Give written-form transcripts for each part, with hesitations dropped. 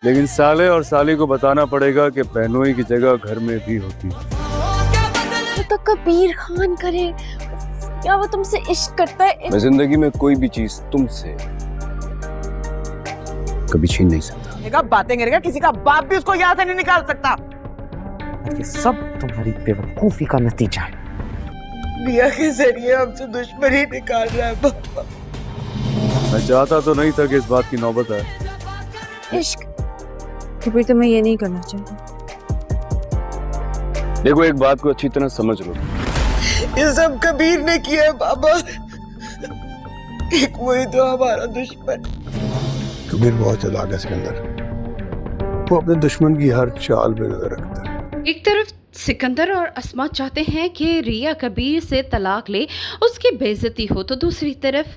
لیکن سالے اور سالی کو بتانا پڑے گا کہ بہنوئی کی جگہ گھر میں بھی ہوتی ہے۔ تو کبیر خان کرے، کیا وہ تم سے عشق کرتا ہے؟ میں زندگی میں کوئی بھی چیز تم سے کبھی چھین نہیں سکتا۔ باتیں کرے گا، کسی کا باپ بھی اس کو یہاں سے نہیں نکال سکتا۔ یہ سب تمہاری بے وقوفی کا نتیجہ ہے۔ ریا کے ذریعے ہم سے دشمنی نکال رہا ہے پاپا۔ میں چاہتا تو نہیں تھا کہ اس بات کی نوبت آئے۔ عشق کبھی تمہیں یہ نہیں کرنا چاہیے۔ دیکھو ایک بات کو اچھی طرح سمجھ لو، یہ سب کبیر نے کیا ہے پاپا۔ ایک وہی تو ہمارا دشمن۔ کبیر بہت چلاک ہے سکندر، وہ اپنے دشمن کی ہر چال پہ نظر رکھتا ہے۔ ایک طرف سکندر اور اسما چاہتے ہیں کہ ریا کبیر سے طلاق لے، اس کی بے عزتی ہو، تو دوسری طرف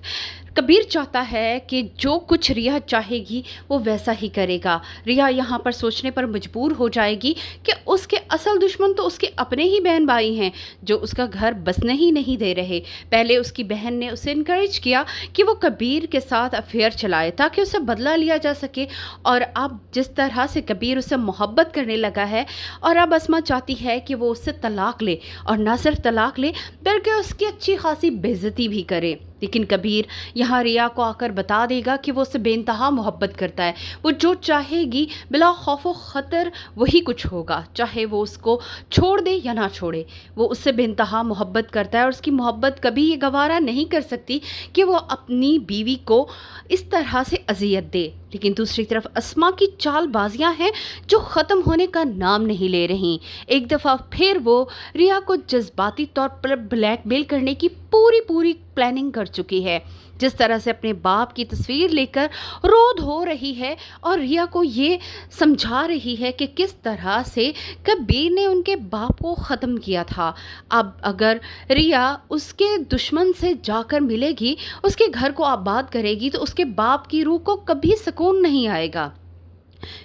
کبیر چاہتا ہے کہ جو کچھ ریا چاہے گی وہ ویسا ہی کرے گا۔ ریا یہاں پر سوچنے پر مجبور ہو جائے گی کہ اس کے اصل دشمن تو اس کے اپنے ہی بہن بھائی ہیں جو اس کا گھر بسنے ہی نہیں دے رہے۔ پہلے اس کی بہن نے اسے انکریج کیا کہ وہ کبیر کے ساتھ افیئر چلائے تاکہ اسے بدلہ لیا جا سکے، اور اب جس طرح سے کبیر اسے محبت کرنے لگا ہے، اور اب اسما چاہتی ہے کہ وہ اس سے طلاق لے، اور نہ صرف طلاق لے بلکہ اس کی اچھی خاصی بے عزتی بھی کرے۔ لیکن کبیر یہاں ریا کو آ کر بتا دے گا کہ وہ اسے بے انتہا محبت کرتا ہے، وہ جو چاہے گی بلا خوف و خطر وہی کچھ ہوگا، چاہے وہ اس کو چھوڑ دے یا نہ چھوڑے، وہ اس سے بے انتہا محبت کرتا ہے، اور اس کی محبت کبھی یہ گوارا نہیں کر سکتی کہ وہ اپنی بیوی کو اس طرح سے اذیت دے۔ لیکن دوسری طرف اسما کی چال بازیاں ہیں جو ختم ہونے کا نام نہیں لے رہی۔ ایک دفعہ پھر وہ ریا کو جذباتی طور پر بلیک میل کرنے کی پوری پلاننگ کر چکی ہے، جس طرح سے اپنے باپ کی تصویر لے کر رو دھو رہی ہے اور ریا کو یہ سمجھا رہی ہے کہ کس طرح سے کبیر نے ان کے باپ کو ختم کیا تھا۔ اب اگر ریا اس کے دشمن سے جا کر ملے گی، اس کے گھر کو آباد کرے گی، تو اس کے باپ کی روح کو کبھی سکون نہیں آئے گا۔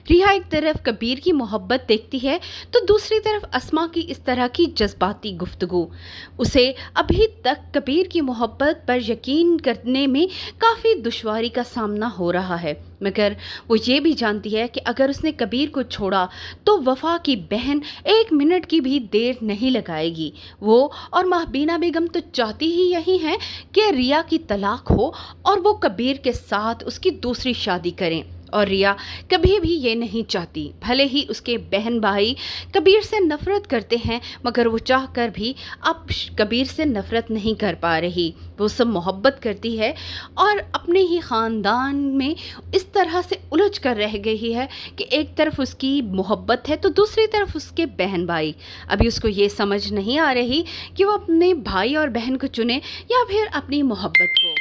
ریا ایک طرف کبیر کی محبت دیکھتی ہے تو دوسری طرف اسما کی اس طرح کی جذباتی گفتگو، اسے ابھی تک کبیر کی محبت پر یقین کرنے میں کافی دشواری کا سامنا ہو رہا ہے، مگر وہ یہ بھی جانتی ہے کہ اگر اس نے کبیر کو چھوڑا تو وفا کی بہن ایک منٹ کی بھی دیر نہیں لگائے گی۔ وہ اور مہبینہ بیگم تو چاہتی ہی یہی ہیں کہ ریا کی طلاق ہو اور وہ کبیر کے ساتھ اس کی دوسری شادی کریں، اور ریا کبھی بھی یہ نہیں چاہتی۔ بھلے ہی اس کے بہن بھائی کبیر سے نفرت کرتے ہیں، مگر وہ چاہ کر بھی اب کبیر سے نفرت نہیں کر پا رہی۔ وہ سب محبت کرتی ہے اور اپنے ہی خاندان میں اس طرح سے الجھ کر رہ گئی ہے کہ ایک طرف اس کی محبت ہے تو دوسری طرف اس کے بہن بھائی۔ ابھی اس کو یہ سمجھ نہیں آ رہی کہ وہ اپنے بھائی اور بہن کو چنے یا پھر اپنی محبت کو۔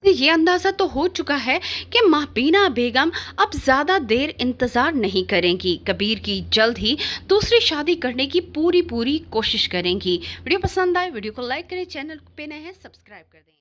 یہ اندازہ تو ہو چکا ہے کہ مہبینہ بیگم اب زیادہ دیر انتظار نہیں کریں گی، کبیر کی جلد ہی دوسری شادی کرنے کی پوری کوشش کریں گی۔ ویڈیو پسند آئے ویڈیو کو لائک کریں، چینل پہ نئے ہیں سبسکرائب کر دیں۔